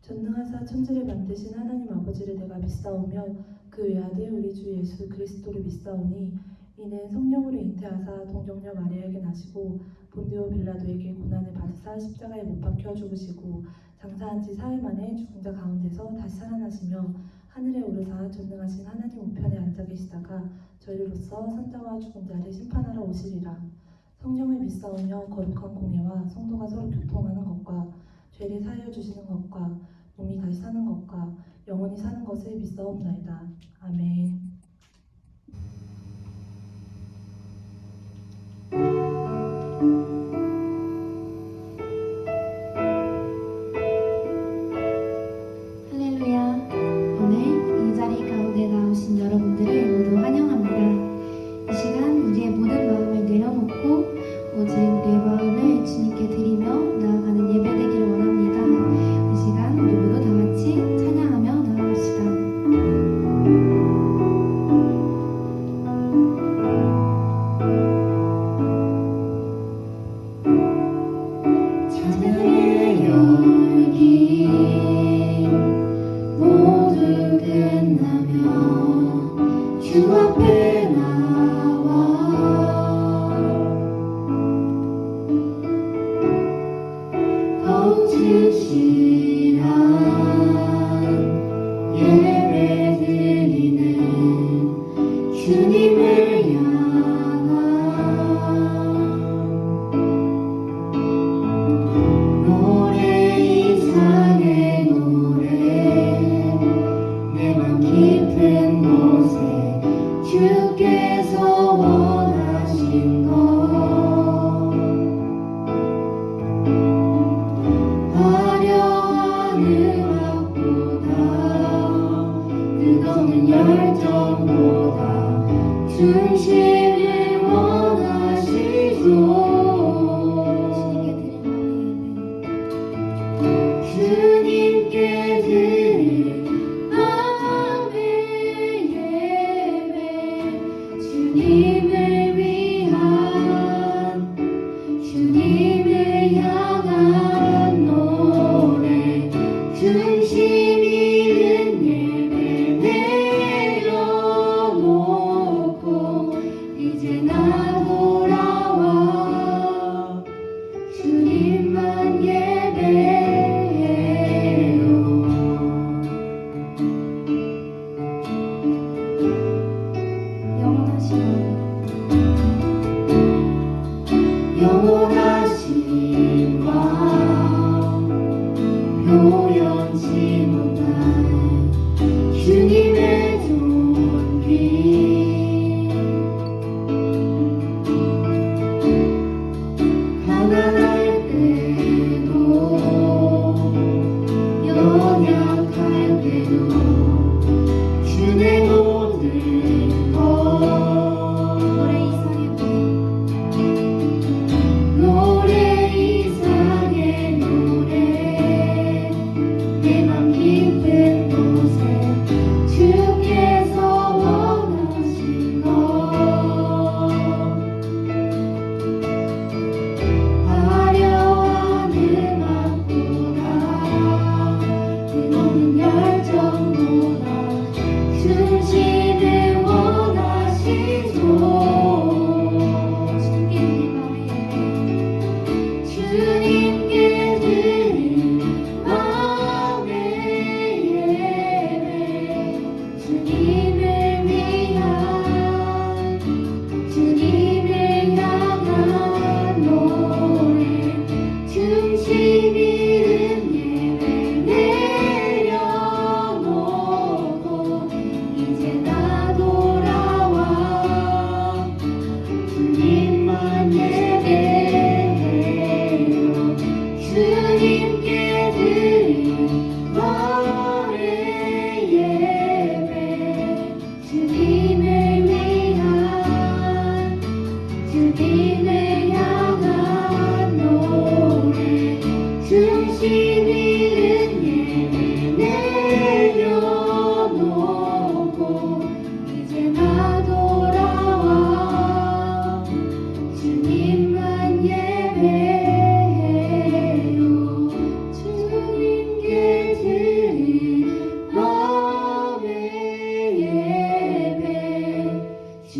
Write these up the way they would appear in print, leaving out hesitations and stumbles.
전능하사 천지를 만드신 하나님 아버지를 내가 믿사오며 그 외아들 우리 주 예수 그리스도를 믿사오니 이는 성령으로 잉태하사 동정녀 마리아에게 나시고 본디오 빌라도에게 고난을 받으사 십자가에 못 박혀 죽으시고 장사한 지 사흘 만에 죽은 자 가운데서 다시 살아나시며 하늘에 오르사 전능하신 하나님 우편에 앉아 계시다가 저희로서 산자와 죽은 자를 심판하러 오시리라. 성령을 믿사오며 거룩한 공예와 성도가 서로 교통하는 것과 죄를 사하여 주시는 것과 몸이 다시 사는 것과 영원히 사는 것을 믿사옵나이다. 아멘. 할렐루야. 오늘 이 자리 가운데 나오신 여러분들을 모두 환영합니다. 이 시간 우리의 모든 마음을 내려놓고 오직 우리의 마음을 주님께 드리며 나아가는 예배 되기를 원합니다. 이 시간 우리 모두 다 같이 찬양하며 나아갑시다. 찬양의 열기 모두 끝나면 주 앞에 나와 더욱 진실한 예배 드리는 주님을 향한 노래 이상의 노래 내 맘 깊은 곳에 주께서 원하신 것 화려한 음악보다 뜨거운 열정보다 중심을 원하시죠. 주님께 드릴 마음의 예배 주님을 위한 주님을 향한 노래 중심 있는 예배 내려놓고 이제 나 돌아와 주님만 예배해요. 영원하신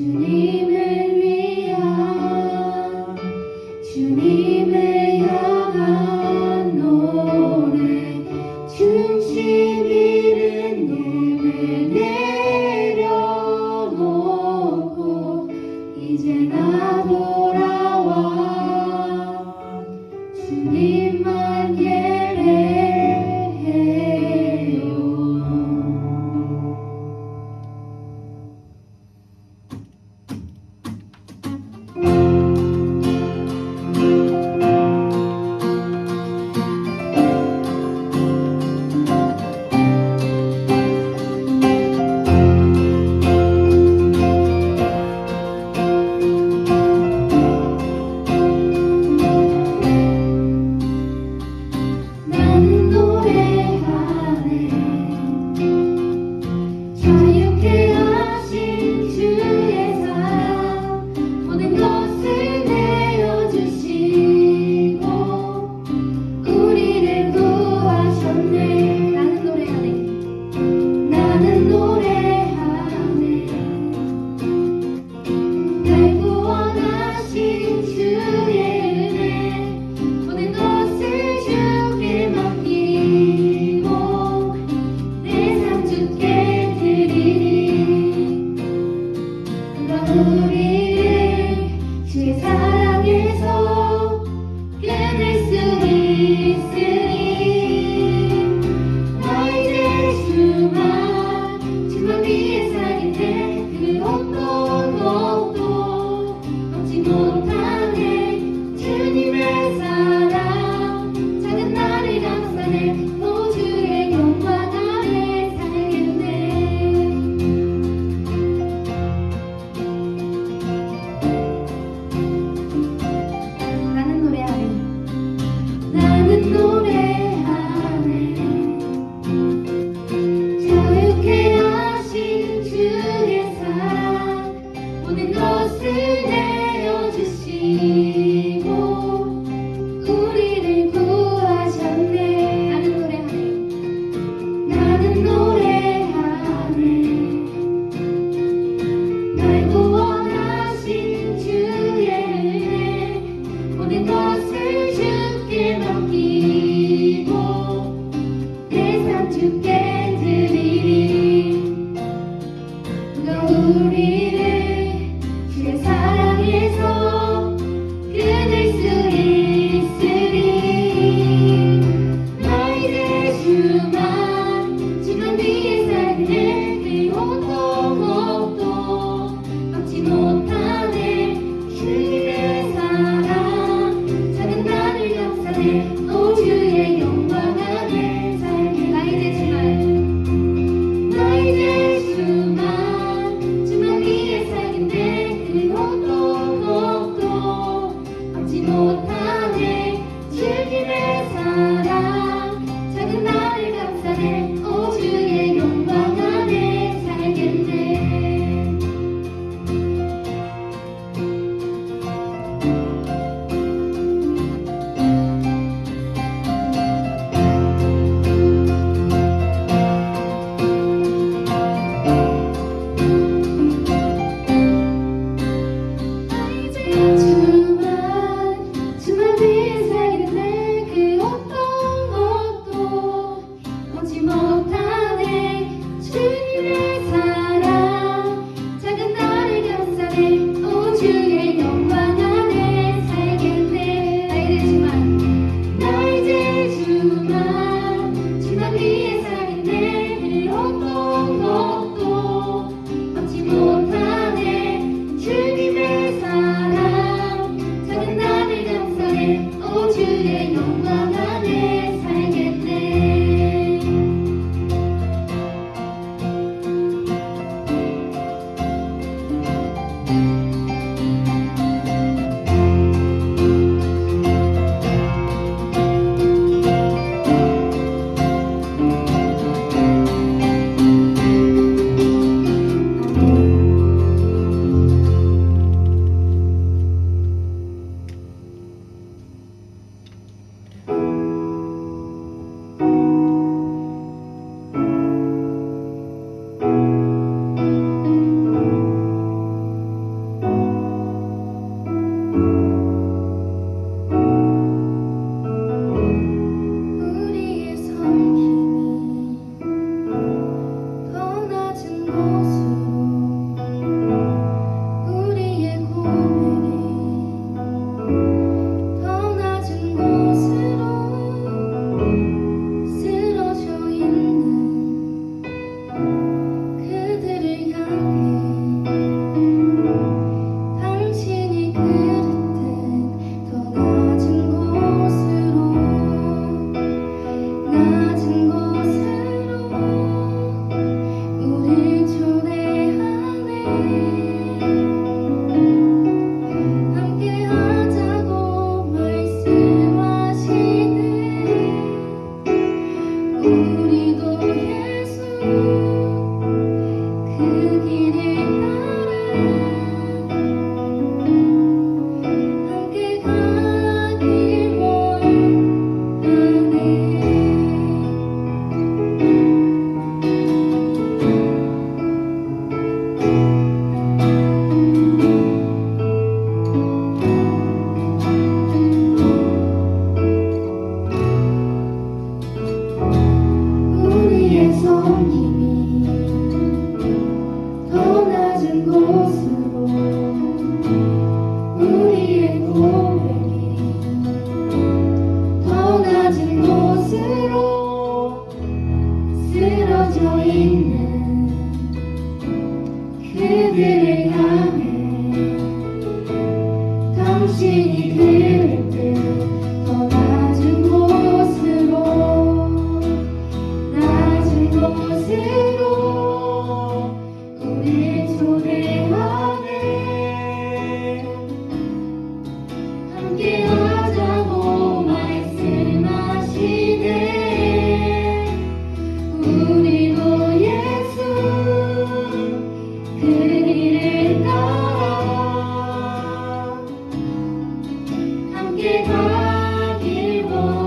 주님을 위한 주님을 향한 노래 중심 잃은 삶을 내려놓고 이제 나 돌아와 주님만 예배해요. 나는 노래하네 자유케 하신 주의 사랑 모든 것을 내어주시고 우리를 구하셨네. 나는 노래하네 날 구원하신 주의 은혜 모든 것을 주께 맡기고 내 삶 주께 드리니 그가 우리를 주의 사랑에서 끊을 수 있으니 나 이제 주만 위에 살겠네. 그 어떤 것도 얻지 못하네. 주님의 사랑 작은 나를 감싸네. 오 주의 영광 아래 살겠네. 나는 노래하네 자유케 하신 주의 사랑 모든 것을 내어주시고 우리를 구하셨네. 나는 노래하네 날 구원하신 주의 은혜 모든 것을 주께 맡기고 내 삶 주께 드리리 그가 우리를 주의 사랑에서 끊을 수 있으리 나 이제 주만 위에 살겠네. 그 어떤 것도 얻지 못하네. 주님의 사랑 작은 나를 감싸네. 오 주의 영광 안에 살게. 나 이제 주만 위에 살겠네. 그 어떤 것도 얻지 못하네. 주님의 사랑 작은 나를 감싸네. 오 주의 영광 안에 살겠네. 주만 위에 살겠네. 그 어떤 것도 얻지 못하네. 주님의 사랑 작은 나를 감싸네. 오 주의 영광 안에 살겠네. 나 이제 주만 위에 살겠네. 그 어떤 것도 얻지 못하네. 주님의 사랑 작은 나를 감싸네. 오 주의 영광 안에 살겠네. 당신이 그릴 때 더 낮은 곳으로 우릴 초대하네. 함께하자고 말씀하시네. 우리도 예수 그 길을 따라 함께 가길 원하네.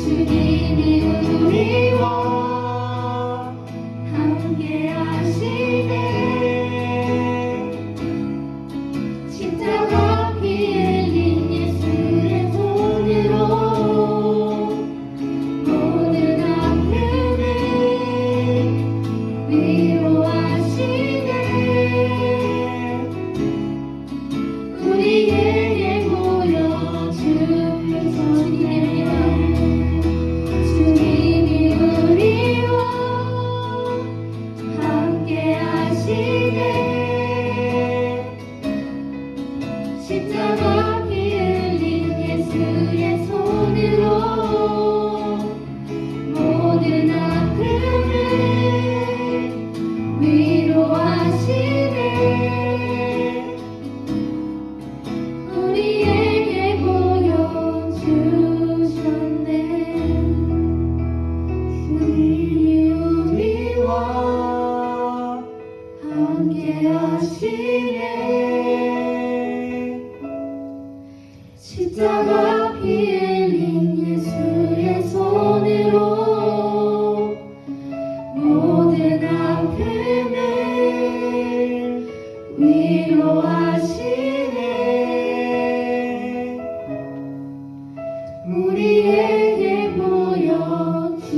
주님이 우리와 함께 하시네. 십자가 피 흘린 예수의 손으로 모든 아픔을 위로하시네. 우리에게 모여 주님이 우리와 함께 하시네. 십자가 피 흘린 예수의 손으로 모든 아픔을 위로하시네. 우리에게 보여주셨네. 주님이 우리와 함께 하시네. 십자가 피 흘린 예수의 손으로 모든 아픔을 위로하시네. 우리에게 보여주셨네.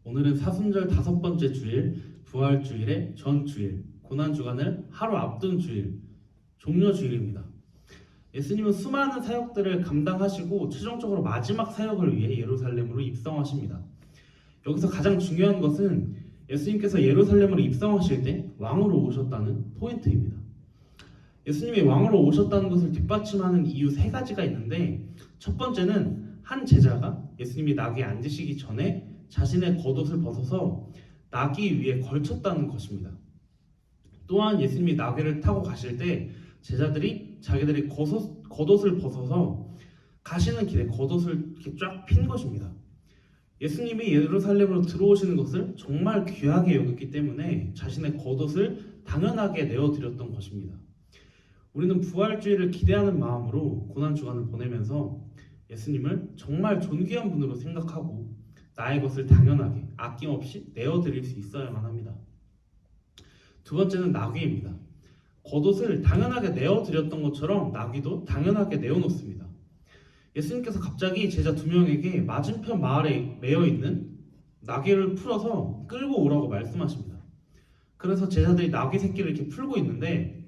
오늘은 사순절 5번째 주일, 부활주일의 전주일, 고난주간을 하루 앞둔 주일, 종려주일입니다. 예수님은 수많은 사역들을 감당하시고 최종적으로 마지막 사역을 위해 예루살렘으로 입성하십니다. 여기서 가장 중요한 것은 예수님께서 예루살렘으로 입성하실 때 왕으로 오셨다는 포인트입니다. 예수님이 왕으로 오셨다는 것을 뒷받침하는 이유 3가지가 있는데, 첫 번째는 한 제자가 예수님이 나귀에 앉으시기 전에 자신의 겉옷을 벗어서 나귀 위에 걸쳤다는 것입니다. 또한 예수님이 나귀를 타고 가실 때 제자들이 자기들이 겉옷을 벗어서 가시는 길에 겉옷을 이렇게 쫙 핀 것입니다. 예수님이 예루살렘으로 들어오시는 것을 정말 귀하게 여겼기 때문에 자신의 겉옷을 당연하게 내어드렸던 것입니다. 우리는 부활주일을 기대하는 마음으로 고난주간을 보내면서 예수님을 정말 존귀한 분으로 생각하고 나의 것을 당연하게 아낌없이 내어드릴 수 있어야만 합니다. 두 번째는 나귀입니다. 겉옷을 당연하게 내어드렸던 것처럼 나귀도 당연하게 내어놓습니다. 예수님께서 갑자기 제자 2명에게 맞은편 마을에 매여있는 나귀를 풀어서 끌고 오라고 말씀하십니다. 그래서 제자들이 나귀 새끼를 이렇게 풀고 있는데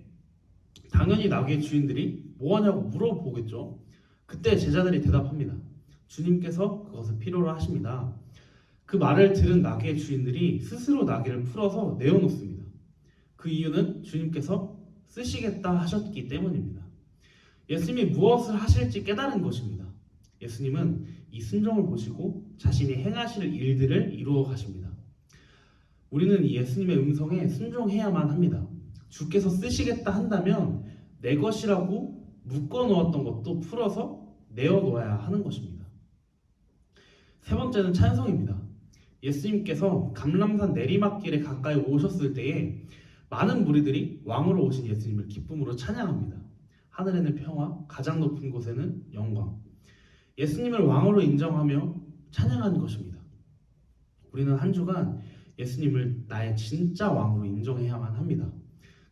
당연히 나귀의 주인들이 뭐하냐고 물어보겠죠. 그때 제자들이 대답합니다. 주님께서 그것을 필요로 하십니다. 그 말을 들은 나귀의 주인들이 스스로 나귀를 풀어서 내어놓습니다. 그 이유는 주님께서 쓰시겠다 하셨기 때문입니다. 예수님이 무엇을 하실지 깨달은 것입니다. 예수님은 이 순종을 보시고 자신이 행하실 일들을 이루어 가십니다. 우리는 이 예수님의 음성에 순종해야만 합니다. 주께서 쓰시겠다 한다면 내 것이라고 묶어놓았던 것도 풀어서 내어놓아야 하는 것입니다. 세 번째는 찬송입니다. 예수님께서 감람산 내리막길에 가까이 오셨을 때에 많은 무리들이 왕으로 오신 예수님을 기쁨으로 찬양합니다. 하늘에는 평화, 가장 높은 곳에는 영광. 예수님을 왕으로 인정하며 찬양한 것입니다. 우리는 한 주간 예수님을 나의 진짜 왕으로 인정해야만 합니다.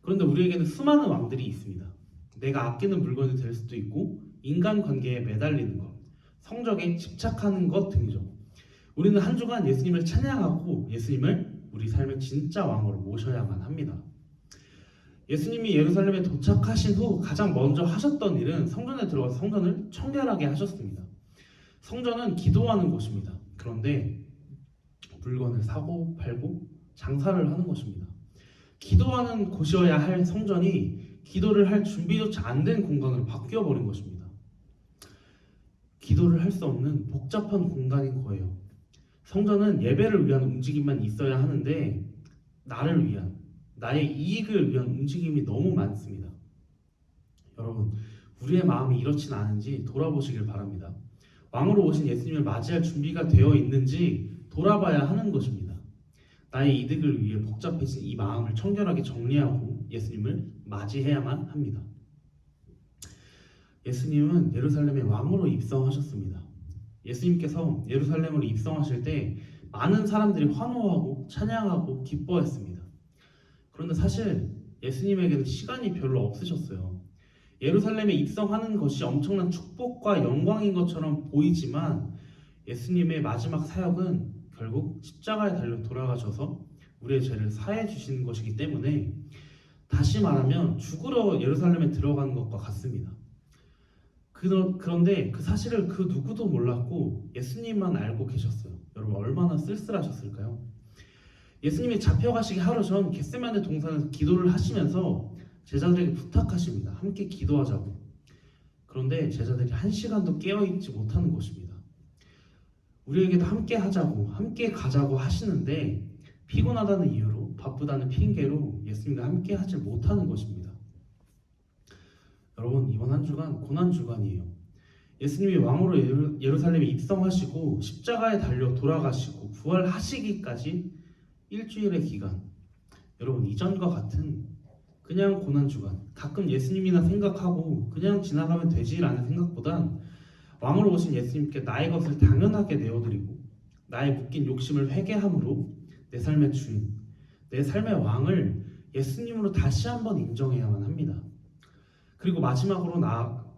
그런데 우리에게는 수많은 왕들이 있습니다. 내가 아끼는 물건이 될 수도 있고 인간관계에 매달리는 것, 성적에 집착하는 것 등이죠. 우리는 한 주간 예수님을 찬양하고 예수님을 우리 삶의 진짜 왕으로 모셔야만 합니다. 예수님이 예루살렘에 도착하신 후 가장 먼저 하셨던 일은 성전에 들어가서 성전을 청결하게 하셨습니다. 성전은 기도하는 곳입니다. 그런데 물건을 사고 팔고 장사를 하는 것입니다. 기도하는 곳이어야 할 성전이 기도를 할 준비조차 안 된 공간으로 바뀌어 버린 것입니다. 기도를 할 수 없는 복잡한 공간인 거예요. 성전은 예배를 위한 움직임만 있어야 하는데 나를 위한, 나의 이익을 위한 움직임이 너무 많습니다. 여러분, 우리의 마음이 이렇진 않은지 돌아보시길 바랍니다. 왕으로 오신 예수님을 맞이할 준비가 되어 있는지 돌아봐야 하는 것입니다. 나의 이득을 위해 복잡해진 이 마음을 청결하게 정리하고 예수님을 맞이해야만 합니다. 예수님은 예루살렘의 왕으로 입성하셨습니다. 예수님께서 예루살렘으로 입성하실 때 많은 사람들이 환호하고 찬양하고 기뻐했습니다. 그런데 사실 예수님에게는 시간이 별로 없으셨어요. 예루살렘에 입성하는 것이 엄청난 축복과 영광인 것처럼 보이지만 예수님의 마지막 사역은 결국 십자가에 달려 돌아가셔서 우리의 죄를 사해 주시는 것이기 때문에 다시 말하면 죽으러 예루살렘에 들어간 것과 같습니다. 그런데 그 사실을 그 누구도 몰랐고 예수님만 알고 계셨어요. 여러분 얼마나 쓸쓸하셨을까요? 예수님이 잡혀가시기 하루 전 겟세마네 동산에서 기도를 하시면서 제자들에게 부탁하십니다. 함께 기도하자고. 그런데 제자들이 한 시간도 깨어있지 못하는 것입니다. 우리에게도 함께 하자고, 함께 가자고 하시는데 피곤하다는 이유로, 바쁘다는 핑계로 예수님과 함께 하지 못하는 것입니다. 여러분, 이번 한 주간 고난 주간이에요. 예수님이 왕으로 예루살렘에 입성하시고 십자가에 달려 돌아가시고 부활하시기까지 일주일의 기간. 여러분, 이전과 같은 그냥 고난 주간, 가끔 예수님이나 생각하고 그냥 지나가면 되지라는 생각보단 왕으로 오신 예수님께 나의 것을 당연하게 내어드리고 나의 묶인 욕심을 회개함으로 내 삶의 주인, 내 삶의 왕을 예수님으로 다시 한번 인정해야만 합니다. 그리고 마지막으로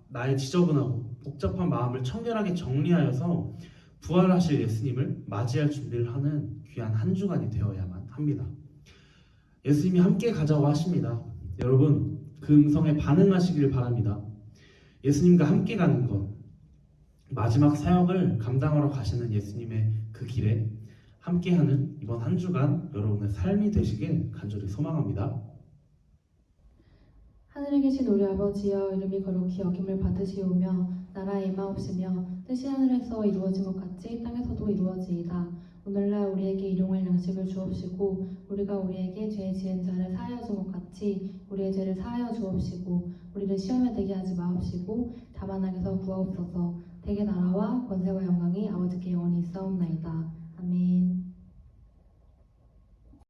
나의 지저분하고 복잡한 마음을 청결하게 정리하여서 부활하실 예수님을 맞이할 준비를 하는 귀한 한 주간이 되어야만 합니다. 예수님이 함께 가자고 하십니다. 여러분, 그 음성에 반응하시길 바랍니다. 예수님과 함께 가는 것, 마지막 사역을 감당하러 가시는 예수님의 그 길에 함께하는 이번 한 주간 여러분의 삶이 되시길 간절히 소망합니다. 하늘에 계신 우리 아버지여, 이름이 거룩히 여김을 받으시오며 나라의 임하옵시며 뜻이 하늘에서 이루어진 것 같이 땅에서도 이루어지이다. 오늘날 우리에게 일용할 양식을 주옵시고 우리가 우리에게 죄 지은 자를 사하여 준 것 같이 우리의 죄를 사하여 주옵시고 우리를 시험에 들게 하지 마옵시고 다만 악에서 구하옵소서. 대개 나라와 권세와 영광이 아버지께 영원히 있사옵나이다. 아멘.